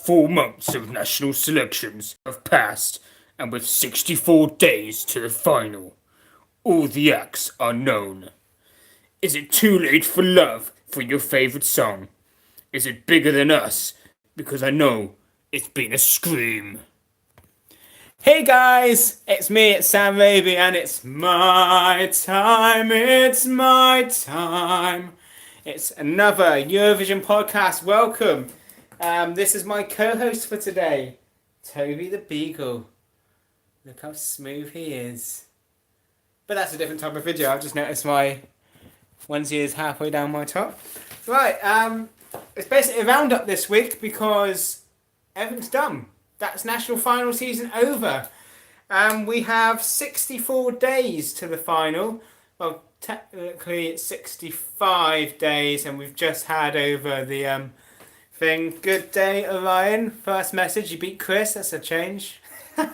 4 months of national selections have passed, and with 64 days to the final, all the acts are known. Is it too late for love for your favourite song? Is it bigger than us? Because I know it's been a scream. Hey guys, it's me, it's Sam Rabey, and it's my time, it's my time. It's another Eurovision podcast. Welcome. This is my co-host for today, Toby the Beagle. Look how smooth he is. But that's a different type of video. I've just noticed my onesie is halfway down my top. Right, it's basically a roundup this week because everything's done. That's national final season over. We have 64 days to the final. Well, technically it's 65 days, and we've just had over the thing. Good day, Orion. First message, you beat Chris. That's a change. So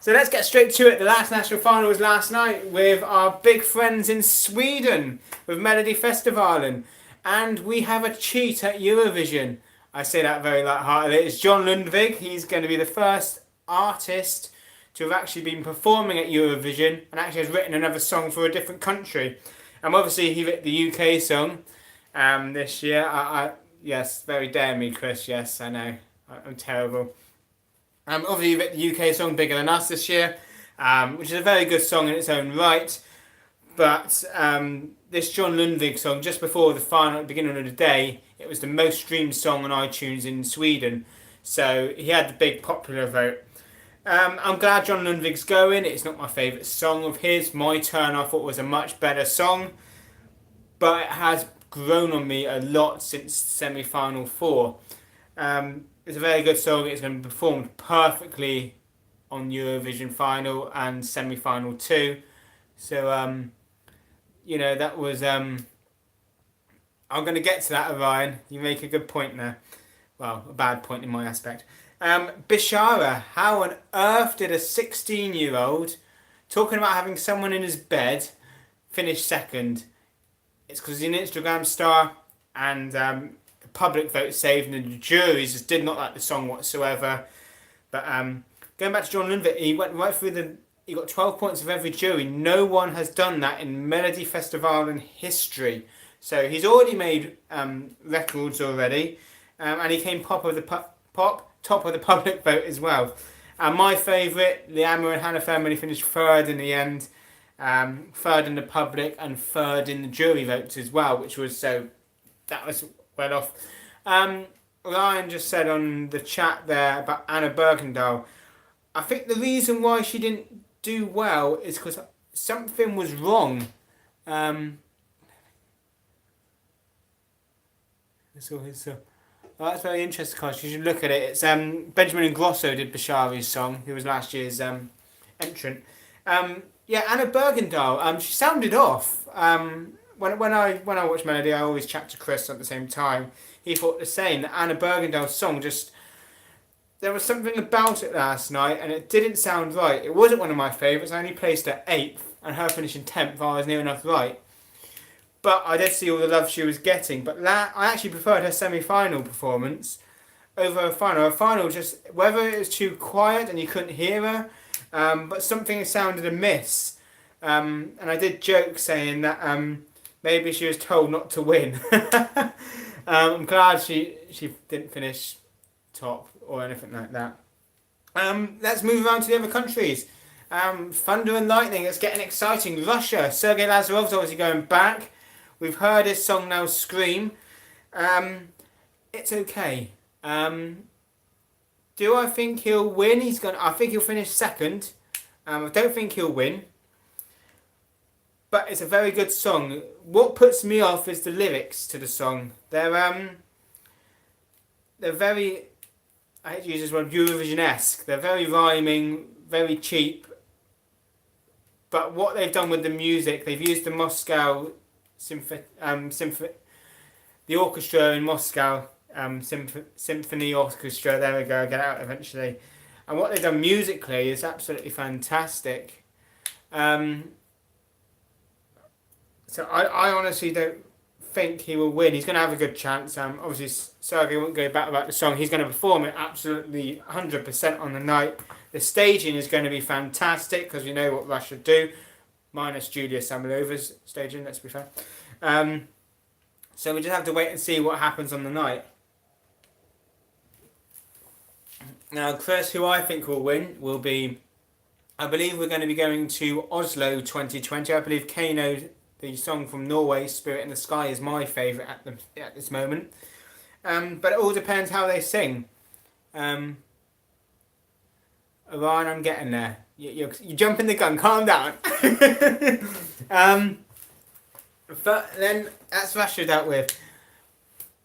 let's get straight to it. The last national final was last night with our big friends in Sweden with Melodifestivalen. And we have a cheat at Eurovision. I say that very lightheartedly. It's John Lundvik. He's going to be the first artist to have actually been performing at Eurovision and actually has written another song for a different country. And obviously he wrote the UK song this year. Yes, very dare me, Chris. Yes, I know. I'm terrible. Obviously he wrote the UK song Bigger Than Us this year, which is a very good song in its own right. But this John Lundvik song, just before the final, at the beginning of the day, it was the most streamed song on iTunes in Sweden. So he had the big popular vote. I'm glad John Lundvik's going. It's not my favourite song of his. My Turn I thought was a much better song. But it has grown on me a lot since semi-final 4. It's a very good song. It's going to be performed perfectly on Eurovision final and semi-final 2. So, that was... I'm going to get to that, Orion. You make a good point there. Well, a bad point in my aspect. Bishara, how on earth did a 16-year-old, talking about having someone in his bed, finish second? It's because he's an Instagram star, and the public vote saved, and the juries just did not like the song whatsoever. But going back to John Lundvik, he went right through he got 12 points of every jury. No one has done that in Melodifestivalen history. So he's already made records already, and he came top of the public vote as well. And my favourite, Liama and Hannah Fairmany finished third in the end, third in the public and third in the jury votes as well, that was well off. Ryan just said on the chat there about Anna Bergendahl. I think the reason why she didn't do well is because something was wrong. That's very interesting, because you should look at it. It's Benjamin Ingrosso did Bashari's song, who was last year's entrant. Anna Bergendahl, she sounded off. When I watch Melody, I always chat to Chris at the same time. He thought the same. That Anna Bergendahl's song there was something about it last night, and it didn't sound right. It wasn't one of my favourites. I only placed her 8th, and her finishing 10th, I was near enough right. But I did see all the love she was getting. But I actually preferred her semi-final performance over her final. Her final, just whether it was too quiet and you couldn't hear her, but something sounded amiss. And I did joke saying that maybe she was told not to win. I'm glad she didn't finish top or anything like that. Let's move around to the other countries. Thunder and Lightning, it's getting exciting. Russia, Sergei Lazarov's obviously going back. We've heard his song now, Scream. It's okay. Do I think he'll win? I think he'll finish second. I don't think he'll win. But it's a very good song. What puts me off is the lyrics to the song. They're very, I hate to use this word, Eurovision-esque. They're very rhyming, very cheap. But what they've done with the music, they've used the Moscow the orchestra in Moscow, symphony orchestra. There we go. Get out eventually. And what they've done musically is absolutely fantastic. So I honestly don't think he will win. He's going to have a good chance. Obviously, Sergey won't go back about the song. He's going to perform it absolutely 100% on the night. The staging is going to be fantastic because you know what Russia do, minus Julia Samilova's staging, let's be fair. So we just have to wait and see what happens on the night. Now, Chris, who I think will win will be, I believe we're going to be going to Oslo 2020. I believe Kano, the song from Norway, Spirit in the Sky, is my favourite at this moment. But it all depends how they sing. Orion, I'm getting there. You're jumping the gun, calm down. But then that's Russia dealt with.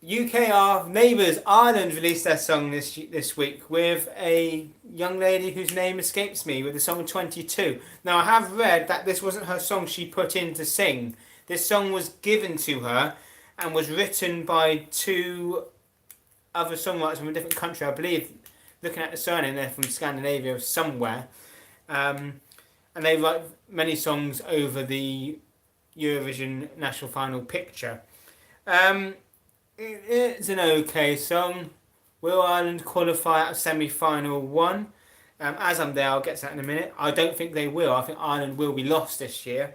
UK, our neighbours, Ireland, released their song this week with a young lady whose name escapes me, with the song 22. Now, I have read that this wasn't her song she put in to sing. This song was given to her and was written by two other songwriters from a different country. I believe, looking at the surname, they're from Scandinavia somewhere. And they write many songs over the Eurovision national final picture. It's an okay song. Will Ireland qualify at semi-final 1? As I'm there, I'll get to that in a minute. I don't think they will. I think Ireland will be lost this year.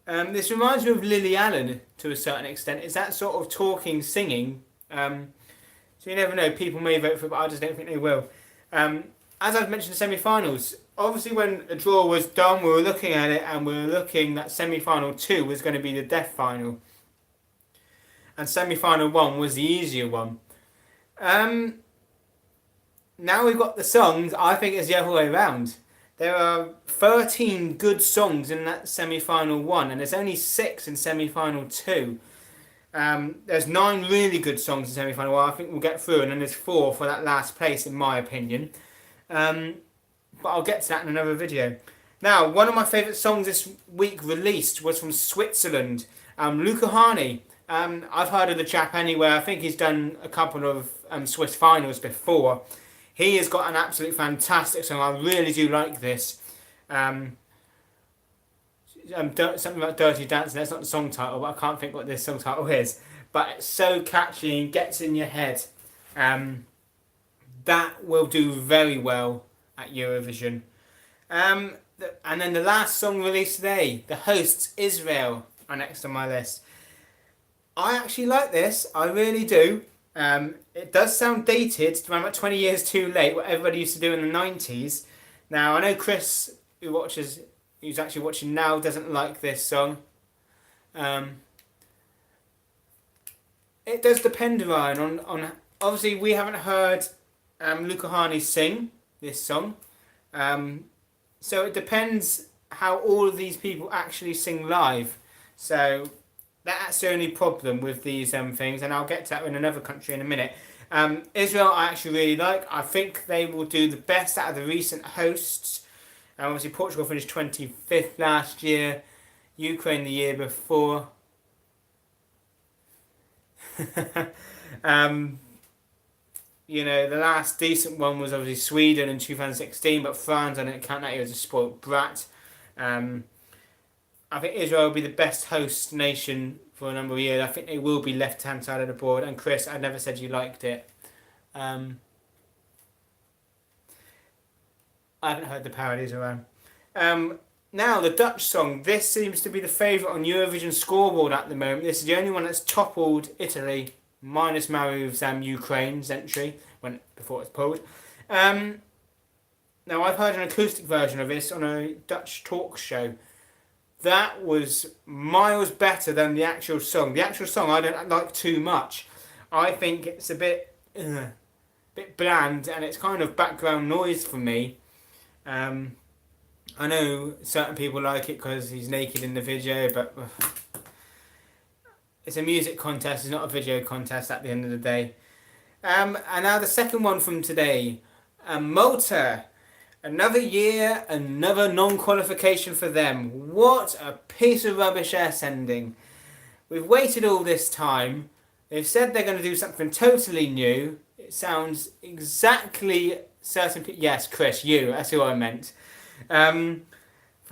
This reminds me of Lily Allen to a certain extent. It's that sort of talking, singing. So you never know. People may vote for it, but I just don't think they will. As I've mentioned, the semi-finals. Obviously, when a draw was done, we were looking at it, and we were looking that semi-final 2 was going to be the death final. And semi-final 1 was the easier one. Now we've got the songs, I think it's the other way around. There are 13 good songs in that semi-final 1, and there's only 6 in semi-final 2. There's 9 really good songs in semi-final 1, I think we'll get through, and then there's 4 for that last place, in my opinion. But I'll get to that in another video. Now, one of my favourite songs this week released was from Switzerland, Luca Hänni. I've heard of the chap anyway. I think he's done a couple of Swiss finals before. He has got an absolute fantastic song. I really do like this. Something about Dirty Dancing. That's not the song title, but I can't think what this song title is. But it's so catchy and gets in your head. That will do very well at Eurovision. And then the last song released today, the hosts, Israel, are next on my list. I actually like this, I really do. It does sound dated, around about 20 years too late, what everybody used to do in the 90s. Now, I know Chris, who's actually watching now, doesn't like this song. It does depend, Ryan, on obviously we haven't heard Luca Hänni sing this song. So it depends how all of these people actually sing live. So that's the only problem with these things, and I'll get to that in another country in a minute. Israel I actually really like. I think they will do the best out of the recent hosts. Obviously Portugal finished 25th last year, Ukraine the year before. You know, the last decent one was obviously Sweden in 2016, but France, I don't count that year as a spoiled brat. I think Israel will be the best host nation for a number of years. I think they will be left-hand side of the board. And Chris, I never said you liked it. I haven't heard the parodies around. Now, the Dutch song. This seems to be the favourite on Eurovision scoreboard at the moment. This is the only one that's toppled Italy, minus Maru's Ukraine's entry before it was pulled. Now, I've heard an acoustic version of this on a Dutch talk show. That was miles better than the actual song. The actual song I don't like too much. I think it's a bit bland, and it's kind of background noise for me. I know certain people like it because he's naked in the video, but it's a music contest, it's not a video contest at the end of the day. And now the second one from today, Malta. Another year, another non-qualification for them. What a piece of rubbish they're sending. We've waited all this time. They've said they're going to do something totally new. It sounds exactly certain... Yes, Chris, you. That's who I meant. For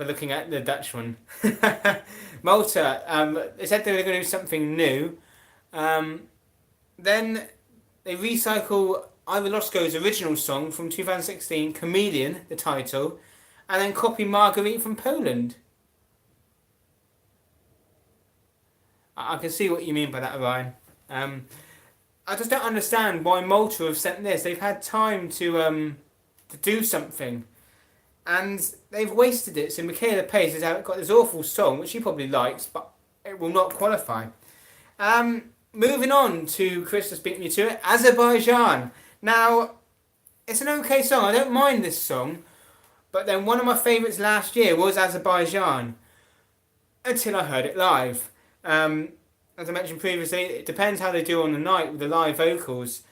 looking at the Dutch one. Malta, they said they were going to do something new. Then they recycle Ivor Losko's original song from 2016, Chameleon, the title, and then copy Marguerite from Poland. I can see what you mean by that, Ryan. I just don't understand why Malta have sent this. They've had time to do something, and they've wasted it. So Michaela Pace has got this awful song, which she probably likes, but it will not qualify. Moving on to Christmas beat me to it, Azerbaijan. Now, it's an okay song. I don't mind this song, but then one of my favourites last year was Azerbaijan, until I heard it live. As I mentioned previously, it depends how they do on the night with the live vocals.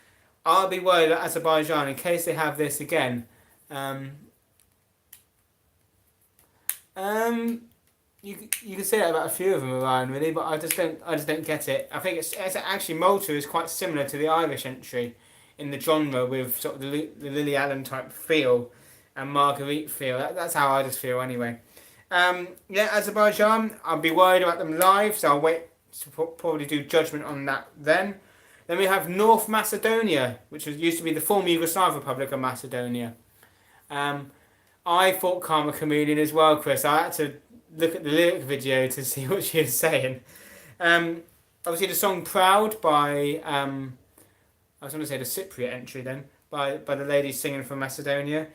I'll be worried about Azerbaijan in case they have this again. You can say that about a few of them, Ryan, really, but I just don't get it. I think it's actually Malta is quite similar to the Irish entry in the genre, with sort of the Lily Allen type feel and Marguerite feel. That's how I just feel anyway. Azerbaijan, I'll be worried about them live, so I'll wait to probably do judgment on that then. Then we have North Macedonia, which used to be the former Yugoslav Republic of Macedonia. I thought Karma Chameleon as well, Chris. I had to look at the lyric video to see what she was saying. Obviously the song Proud by, I was going to say the Cypriot entry then, by the lady singing from Macedonia.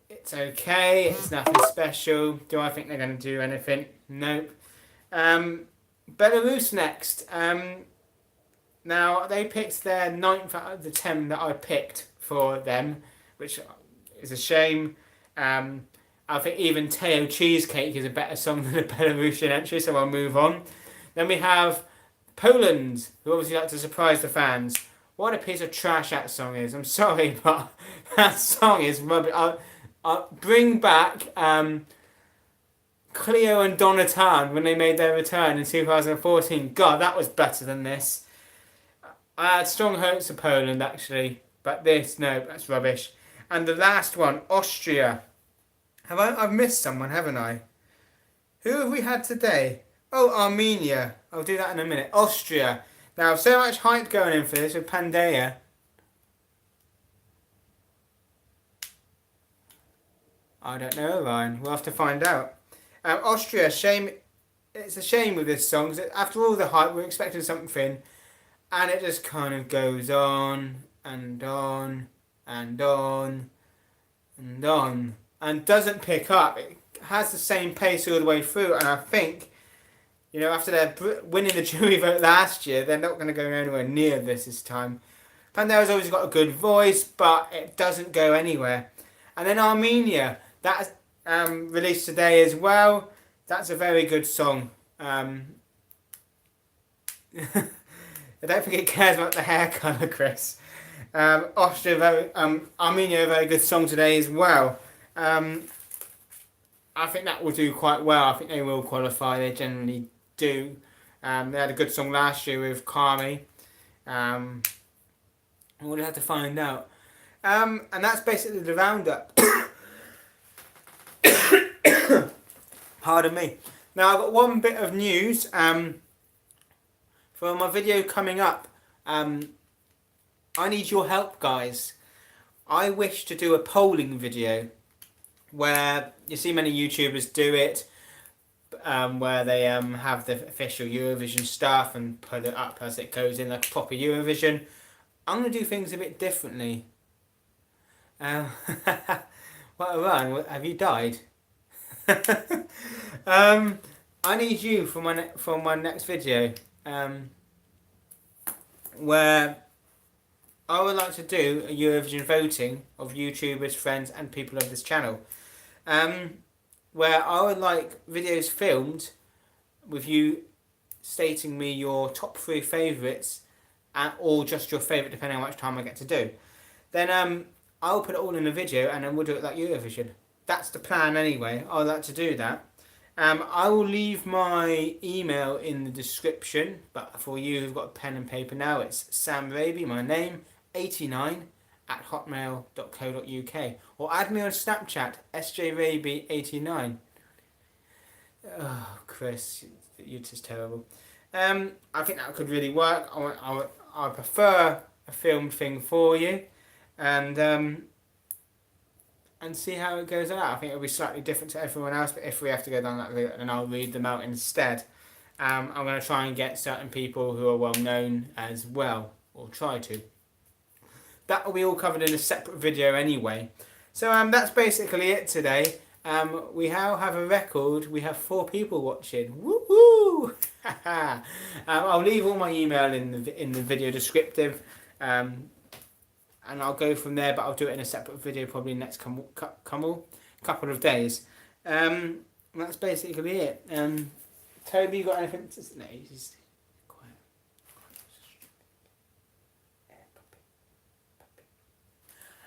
It's okay, it's nothing special. Do I think they're going to do anything? Nope. Belarus next. Now, they picked their 9th out of the 10 that I picked for them, which is a shame. I think even Teo Cheesecake is a better song than the Belarusian entry, so I'll move on. Then we have Poland, who obviously like to surprise the fans. What a piece of trash that song is. I'm sorry, but that song is rubbish. I'll bring back Cleo and Donatan when they made their return in 2014. God, that was better than this. I had strong hopes for Poland, actually, but this, no, that's rubbish. And the last one, Austria. I've missed someone, haven't I? Who have we had today? Oh, Armenia. I'll do that in a minute. Austria. Now, so much hype going in for this with Pandeya. I don't know, Ryan. We'll have to find out. Austria, shame. It's a shame with this song. 'Cause after all the hype, we're expecting something, and it just kind of goes on and on and on and on, and doesn't pick up. It has the same pace all the way through, and I think, after their winning the jury vote last year, they're not going to go anywhere near this time. Pandeya's always got a good voice, but it doesn't go anywhere. And then Armenia, that's released today as well. That's a very good song. I don't think it cares about the hair colour, Chris. Armenia, a very good song today as well. I think that will do quite well. I think they will qualify. They generally do. They had a good song last year with Kami. We'll have to find out. And that's basically the roundup. Pardon me. Now I've got one bit of news for my video coming up. I need your help, guys. I wish to do a polling video where you see many YouTubers do it, where they have the official Eurovision stuff and put it up as it goes in like proper Eurovision. I'm going to do things a bit differently. What a run. Have you died? I need you for my next video, where I would like to do a Eurovision voting of YouTubers, friends and people of this channel, where I would like videos filmed with you stating me your top 3 favourites, or just your favourite depending on how much time I get to do. Then I'll put it all in a video and then we'll do it like Eurovision. That's the plan anyway. I would like to do that. I will leave my email in the description, but for you who've got a pen and paper now, it's Sam Rabey, my name, 89 @hotmail.co.uk, or add me on Snapchat, sjraby89. Oh, Chris, you're just terrible. I think that could really work. I prefer a filmed thing for you, and see how it goes out. I think it'll be slightly different to everyone else, but if we have to go down that route, then I'll read them out instead. I'm going to try and get certain people who are well known as well, or try to. That will be all covered in a separate video anyway. So that's basically it today. We now have a record. We have 4 people watching. Woohoo! I'll leave all my email in the video descriptive, and I'll go from there. But I'll do it in a separate video probably next couple of days. That's basically it. Toby, you got anything to say? No, he's quiet.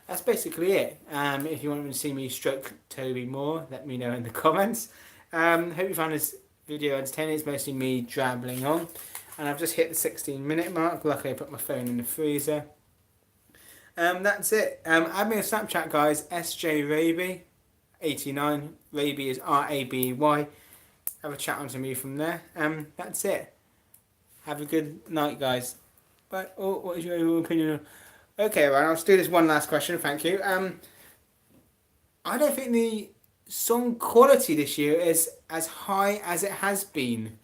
That's basically it. If you want to see me stroke Toby more, let me know in the comments. Hope you found this video entertaining. It's mostly me drabbling on. And I've just hit the 16-minute mark. Luckily I put my phone in the freezer. That's it. Add me on Snapchat, guys. SJ Rabey 89. Rabey is R-A-B-Y. Have a chat on to me from there. That's it. Have a good night, guys. But what is your opinion? Okay, right, I'll do this one last question. Thank you. I don't think the song quality this year is as high as it has been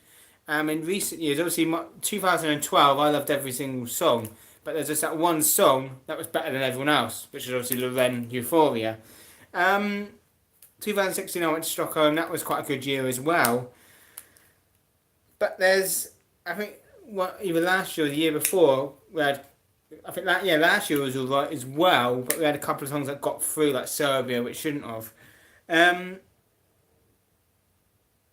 in recent years. Obviously, 2012, I loved every single song, but there's just that one song that was better than everyone else, which is obviously Loren Euphoria. 2016, I went to Stockholm. That was quite a good year as well. But there's, I think, either last year or the year before, we had, I think last year was alright as well, but we had a couple of songs that got through, like Serbia, which shouldn't have.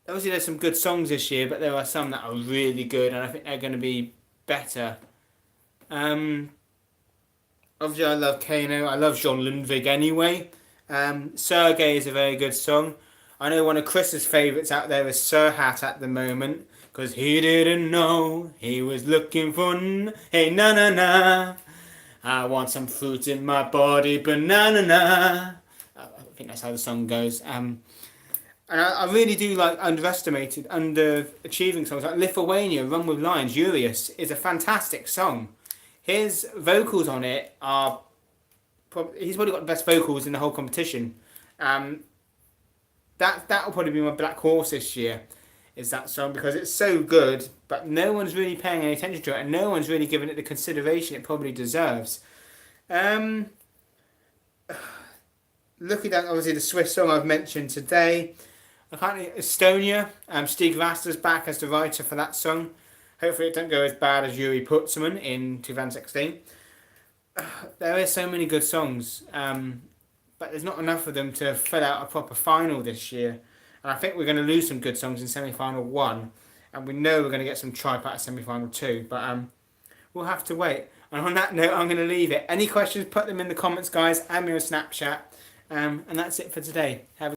Obviously, there's some good songs this year, but there are some that are really good, and I think they're going to be better. Obviously, I love Kano. I love John Lundvig anyway. Sergey is a very good song. I know one of Chris's favourites out there is Serhat at the moment, because he didn't know he was looking for hey na na na. I want some fruit in my body, banana na. I think that's how the song goes. And I really do like underachieving songs like Lithuania, Run With Lions. Urius is a fantastic song. His vocals on it are he's probably got the best vocals in the whole competition. That will probably be my black horse this year, is that song, because it's so good, but no one's really paying any attention to it, and no one's really giving it the consideration it probably deserves. Looking at obviously the Swiss song I've mentioned today, Estonia. Stig Raster's back as the writer for that song. Hopefully it don't go as bad as Yuri Putzman in 2016. There are so many good songs, but there's not enough of them to fill out a proper final this year. And I think we're going to lose some good songs in semi-final 1, and we know we're going to get some tripe out of semi-final 2, but we'll have to wait. And on that note, I'm going to leave it. Any questions, put them in the comments, guys. Add me on Snapchat. And that's it for today. Have a